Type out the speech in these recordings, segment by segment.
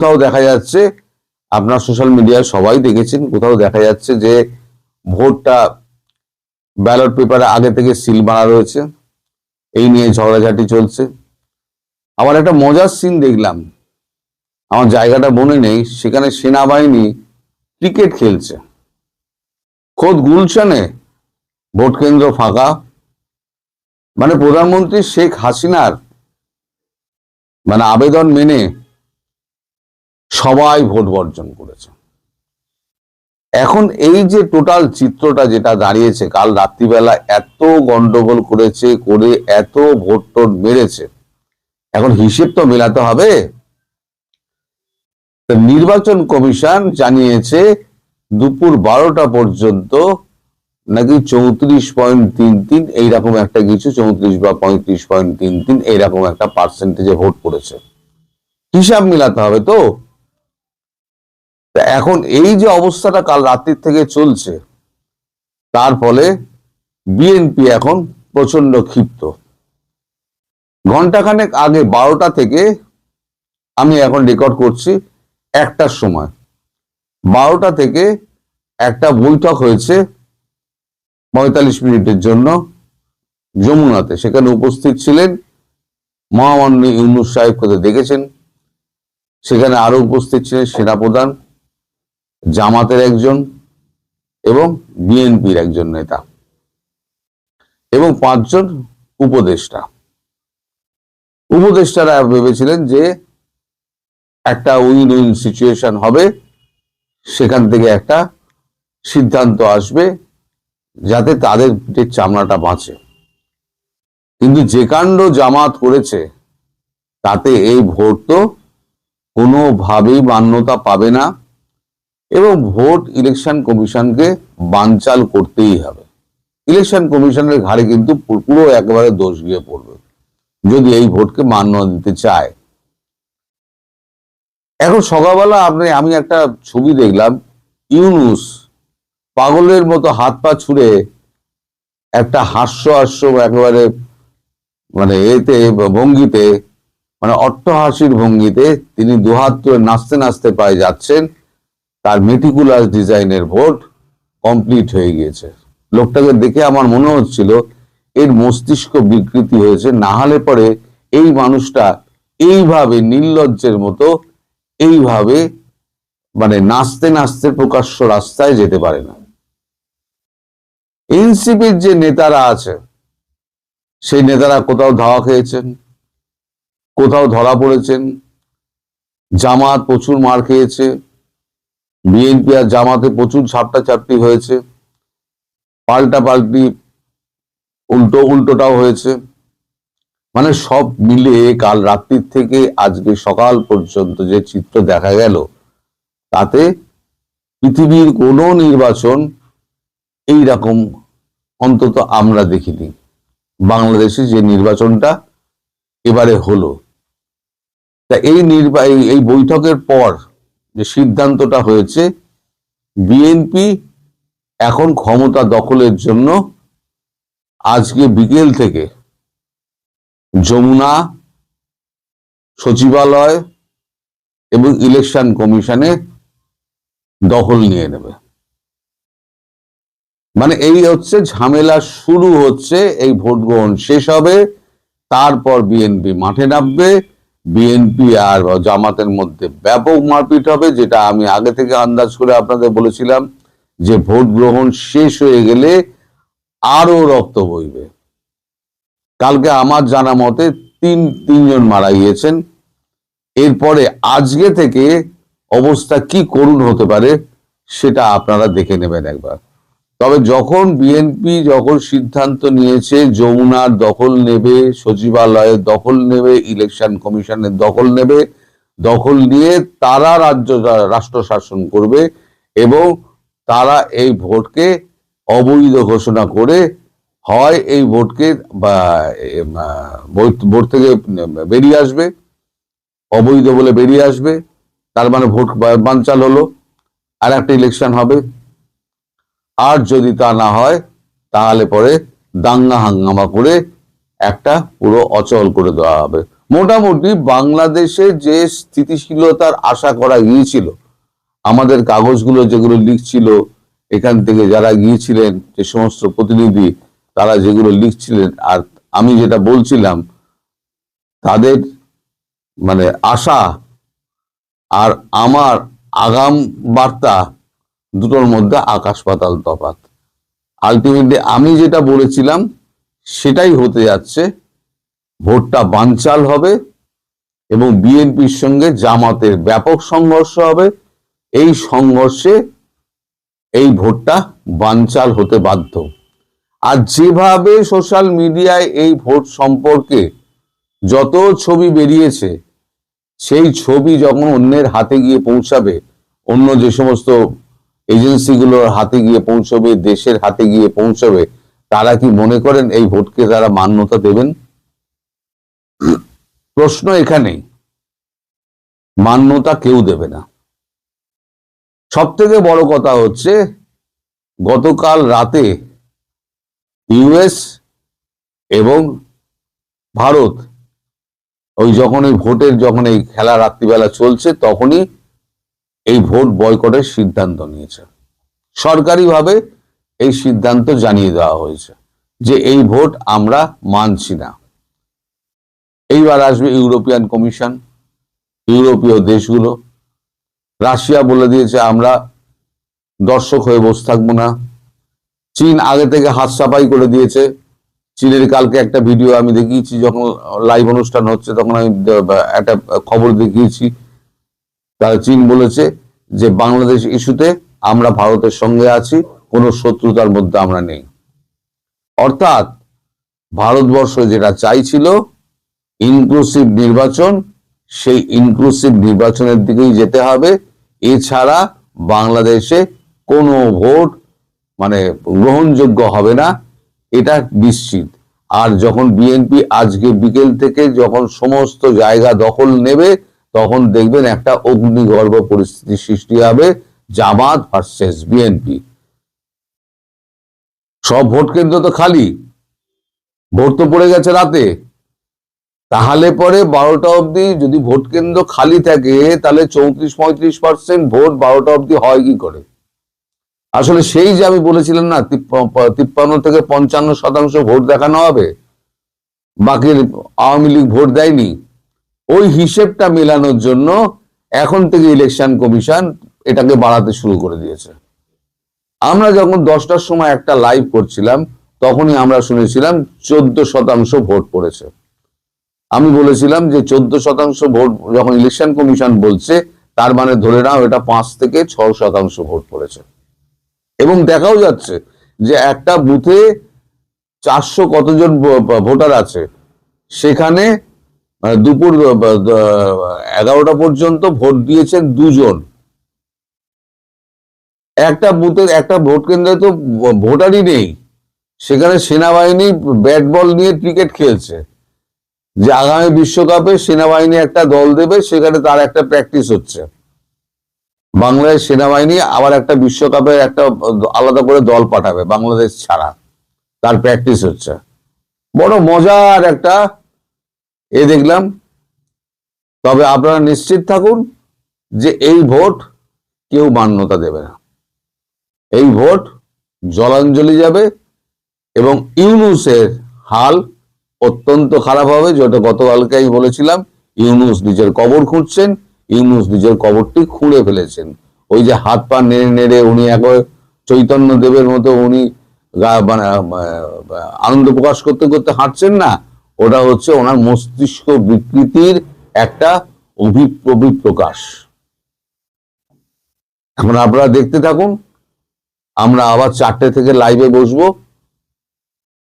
কোথাও দেখা যাচ্ছে, আপনার সোশ্যাল মিডিয়ায় সবাই দেখেছেন, কোথাও দেখা যাচ্ছে যে ভোটটা ব্যালট পেপারে আগে থেকে সিল মারা রয়েছে, এই নিয়ে ঝগড়াঝাটি চলছে। আবার একটা মজার সিন দেখলাম, আমার জায়গাটা মনে নেই, সেখানে সেনাবাহিনী ক্রিকেট খেলছে, খোদ গুলশানে ভোট কেন্দ্র ফাঁকা। মানে প্রধানমন্ত্রী শেখ হাসিনার আবেদন মেনে সবাই ভোট বর্জন করেছে। এখন এই যে টোটাল চিত্রটা যেটা দাঁড়িয়েছে, কাল রাত্রিবেলা এত গন্ডগোল করেছে, করে এত ভোট টোট মেরেছে, এখন হিসেব তো মেলাতে হবে। নির্বাচন কমিশন জানিয়েছে দুপুর 12টা পর্যন্ত নাকি 34.33 এইরকম একটা কিছু, 34 বা 35.33 এইরকম একটা পার্সেন্টেজে ভোট পড়েছে। হিসাব মিলাতে হবে তো। এখন এই যে অবস্থাটা কাল রাত্রির থেকে চলছে, তার ফলে বিএনপি এখন প্রচন্ড ক্ষিপ্ত। ঘন্টাখানেক আগে 12টা থেকে, আমি এখন রেকর্ড করছি 1টার সময়, 12টা থেকে একটা বৈঠক হয়েছে 45 মিনিটের জন্য যমুনাতে। সেখানে উপস্থিত ছিলেন মহামান্য ইউনূস সাহেব, কোথায় দেখেছেন। সেখানে আরো উপস্থিত ছিলেন সেনাপ্রধান, জামাতের একজন এবং বিএনপির একজন নেতা এবং 5 জন উপদেষ্টা। উপদেষ্টারা ভেবেছিলেন যে একটা উইন উইন সিচুয়েশন হবে, সেখান থেকে একটা সিদ্ধান্ত আসবে যাতে তাদের পিঠের চামড়াটা বাঁচে। কিন্তু যে কাণ্ড জামাত করেছে, তাতে এই ভোট তো কোনোভাবেই মান্যতা পাবে না এবং ভোট ইলেকশন কমিশনকে বানচাল করতেই হবে। ইলেকশন কমিশনের ঘাড়ে কিন্তু পুরো একেবারে দোষ গিয়ে পড়বে যদি এই ভোটকে মান্যতা দিতে চায়। এখন সকালবেলা আমি একটা ছবি দেখলাম, ইউনূস পাগলের মতো হাত পা ছুড়ে একটা হাস্য একেবারে এতে ভঙ্গিতে, অট্টহাসির ভঙ্গিতে তিনি দুহাত তুলে নাচতে নাচতে পায়ে যাচ্ছেন। তার মেটিকুলাস ডিজাইনের ভোট কমপ্লিট হয়ে গিয়েছে। লোকটাকে দেখে আমার মনে হচ্ছিল এর মস্তিষ্ক বিকৃতি হয়েছে, না হলে পরে এই মানুষটা এইভাবে নির্লজ্জের মতো এইভাবে নাচতে নাচতে প্রকাশ্য রাস্তায় যেতে পারে না। এনসিপির যে নেতারা আছে, সেই নেতারা কোথাও ধাওয়া খেয়েছেন, কোথাও ধরা পড়েছেন। জামাত প্রচুর মার খেয়েছে, বিএনপি আর জামাতে প্রচুর ছাপটাছাপটি হয়েছে, পাল্টাপাল্টি উল্টোটাও হয়েছে। সব মিলে কাল রাত্রির থেকে আজকে সকাল পর্যন্ত যে চিত্র দেখা গেল, তাতে পৃথিবীর কোনো নির্বাচন এইরকম অন্তত আমরা দেখিনি। বাংলাদেশে যে নির্বাচনটা এবারে হলো, তা এই বৈঠকের পর যে সিদ্ধান্তটা হয়েছে, বিএনপি এখন ক্ষমতা দখলের জন্য আজকে বিকেল থেকে যমুনা, সচিবালয় এবং ইলেকশন কমিশনে দখল নিয়ে নেবে। এই হচ্ছে ঝামেলা শুরু হচ্ছে। এই ভোট গ্রহণ শেষ হবে, তারপর বিএনপি মাঠে নামবে। বিএনপি আর জামাতের মধ্যে ব্যাপক মারপিট হবে, যেটা আমি আগে থেকে আন্দাজ করে আপনাদের বলেছিলাম যে ভোট গ্রহণ শেষ হয়ে গেলে আরো রক্ত বইবে। কালকে আমার জানা মতে তিনজন মারা গিয়েছেন। এরপরে আজকে থেকে অবস্থা কি করুণ হতে পারে সেটা আপনারা দেখে নেবেন একবার। তবে যখন বিএনপি সিদ্ধান্ত নিয়েছে যমুনার দখল নেবে, সচিবালয়ের দখল নেবে, ইলেকশন কমিশনের দখল নেবে, দখল নিয়ে তারা রাষ্ট্র শাসন করবে এবং তারা এই ভোটকে অবৈধ ঘোষণা করে হয় এই ভোটকে ভোট থেকে বেরিয়ে আসবে, অবৈধ বলে বেরিয়ে আসবে, তার ভোট বানচাল হলো, আর একটা ইলেকশন হবে। আর যদি তা না হয় তাহলে পরে দাঙ্গা হাঙ্গামা করে একটা পুরো অচল করে দেওয়া হবে। মোটামুটি বাংলাদেশে যে স্থিতিশীলতার আশা করা গিয়েছিল, আমাদের কাগজগুলো যেগুলো লিখছিল, এখান থেকে যারা গিয়েছিলেন যে সমস্ত প্রতিনিধি, তারা যেগুলো লিখছিলেন আর আমি যেটা বলছিলাম, তাদের মানে আশা আর আমার আগাম বার্তা দুটোর মধ্যে আকাশ পাতাল তফাৎ। আলটিমেটলি আমি যেটা বলেছিলাম সেটাই হতে যাচ্ছে। ভোটটা বানচাল হবে এবং বিএনপির সঙ্গে জামাতের ব্যাপক সংঘর্ষ হবে। এই সংঘর্ষে এই ভোটটা বানচাল হতে বাধ্য। আর যেভাবে সোশ্যাল মিডিয়ায় এই ভোট সম্পর্কে যত ছবি বেরিয়েছে, সেই ছবি যখন অন্যের হাতে গিয়ে পৌঁছাবে, অন্য যে সমস্ত এজেন্সিগুলোর হাতে গিয়ে পৌঁছবে, দেশের হাতে গিয়ে পৌঁছবে, তারা কি মনে করেন এই ভোটকে তারা মান্যতা দেবেন? প্রশ্ন এখানেই। মান্যতা কেউ দেবে না। সব থেকে বড় কথা হচ্ছে, গতকাল রাতে ইউএস এবং ভারত যখন এই ভোটের যখন এই খেলা রাত্রিবেলা চলছে, তখনই এই ভোট বয়কটের সিদ্ধান্ত নিয়েছে। সরকারিভাবে এই সিদ্ধান্ত জানিয়ে দেওয়া হয়েছে যে এই ভোট আমরা মানছি না। এইবার আসবে ইউরোপিয়ান কমিশন, ইউরোপীয় দেশগুলো। রাশিয়া বলে দিয়েছে আমরা দর্শক হয়ে বসে থাকবো না। চীন আগে থেকে হাত সাফাই করে দিয়েছে। চীনের কালকে একটা ভিডিও আমি দেখিয়েছি, যখন লাইভ অনুষ্ঠান হচ্ছে তখন আমি একটা খবর দেখিয়েছি। তারা চীন বলেছে যে বাংলাদেশ ইস্যুতে আমরা ভারতের সঙ্গে আছি, কোনো শত্রুতার মধ্যে আমরা নেই। অর্থাৎ ভারতবর্ষ যেটা চাইছিল ইনক্লুসিভ নির্বাচন, সেই ইনক্লুসিভ নির্বাচনের দিকেই যেতে হবে। এছাড়া বাংলাদেশে কোনো ভোট মানে গ্রহণযোগ্য হবে না, এটা নিশ্চিত। আর যখন বিএনপি আজকে বিকেল থেকে যখন সমস্ত জায়গা দখল নেবে, তখন দেখবেন একটা অগ্নিগর্ভ পরিস্থিতি সৃষ্টি হবে, জামাত ভার্সেস বিএনপি। সব ভোট কেন্দ্র তো খালি, ভোট তো পড়ে গেছে রাতে। তাহলে পরে 12টা অবধি যদি ভোট কেন্দ্র খালি থাকে, তাহলে 34-35% ভোট 12টা অবধি হয় কি করে? আসলে সেই যে আমি বলেছিলাম না, 53 থেকে 55% ভোট দেখানো হবে, বাকি আওয়ামী লীগ ভোট দেয়নি, ওই হিসেবটা মেলানোর জন্য এখন থেকে ইলেকশন কমিশন এটাকে বাড়াতে শুরু করে দিয়েছে। আমরা যখন 10টার সময় একটা লাইভ করছিলাম, তখনই আমরা শুনেছিলাম 14% ভোট পড়েছে। আমি বলেছিলাম যে 14% ভোট যখন ইলেকশন কমিশন বলছে, তার মানে ধরে নাও এটা 5 থেকে 6% ভোট পড়েছে। এবং দেখাও যাচ্ছে যে একটা বুথে 400 কতজন ভোটার আছে, সেখানে দুপুর 11টা পর্যন্ত ভোট দিয়েছেন 2 জন। একটা বুথের একটা ভোট কেন্দ্রে তো ভোটারই নেই, সেখানে সেনাবাহিনী ব্যাট বল নিয়ে ক্রিকেট খেলছে। যে আগামী বিশ্বকাপে সেনাবাহিনী একটা দল দেবে, সেখানে তার একটা প্র্যাকটিস হচ্ছে। বাংলাদেশ সেনাবাহিনী আবার একটা বিশ্বকাপে একটা আলাদা করে দল পাঠাবে বাংলাদেশ ছাড়া, তার প্র্যাকটিস হচ্ছে। বড় মজার একটা দেখলাম। তবে আপনারা নিশ্চিত থাকুন যে এই ভোট কেউ মান্যতা দেবে না। এই ভোট জলাঞ্জলি যাবে এবং ইউনূসের হাল অত্যন্ত খারাপ হবে। যেটা গতকালকে আমি বলেছিলাম, ইউনূস নিজের কবর খুঁড়ছেন, ইউনূস নিজের কবরটি খুঁড়ে ফেলেছেন। ওই যে হাত পা নেড়ে নেড়ে উনি একবার চৈতন্য দেবের মতো উনি আনন্দ প্রকাশ করতে করতে হাঁটছেন না, ওটা হচ্ছে ওনার মস্তিষ্ক বিকৃতির একটা অভিপ্রকাশ। এখন আপনারা দেখতে থাকুন। আমরা আবার 4টে থেকে লাইভে বসবো।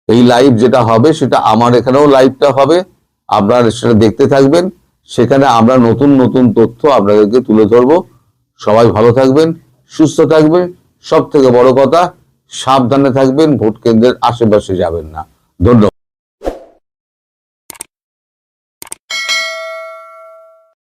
এই লাইভ যেটা হবে সেটা আমার এখানেও লাইভটা হবে, আপনারা সেটা দেখতে থাকবেন। সেখানে আমরা নতুন নতুন তথ্য আপনাদেরকে তুলে ধরবো। সবাই ভালো থাকবেন, সুস্থ থাকবেন। সব থেকে বড় কথা, সাবধানে থাকবেন, ভোট কেন্দ্রের আশেপাশে যাবেন না। ধন্যবাদ।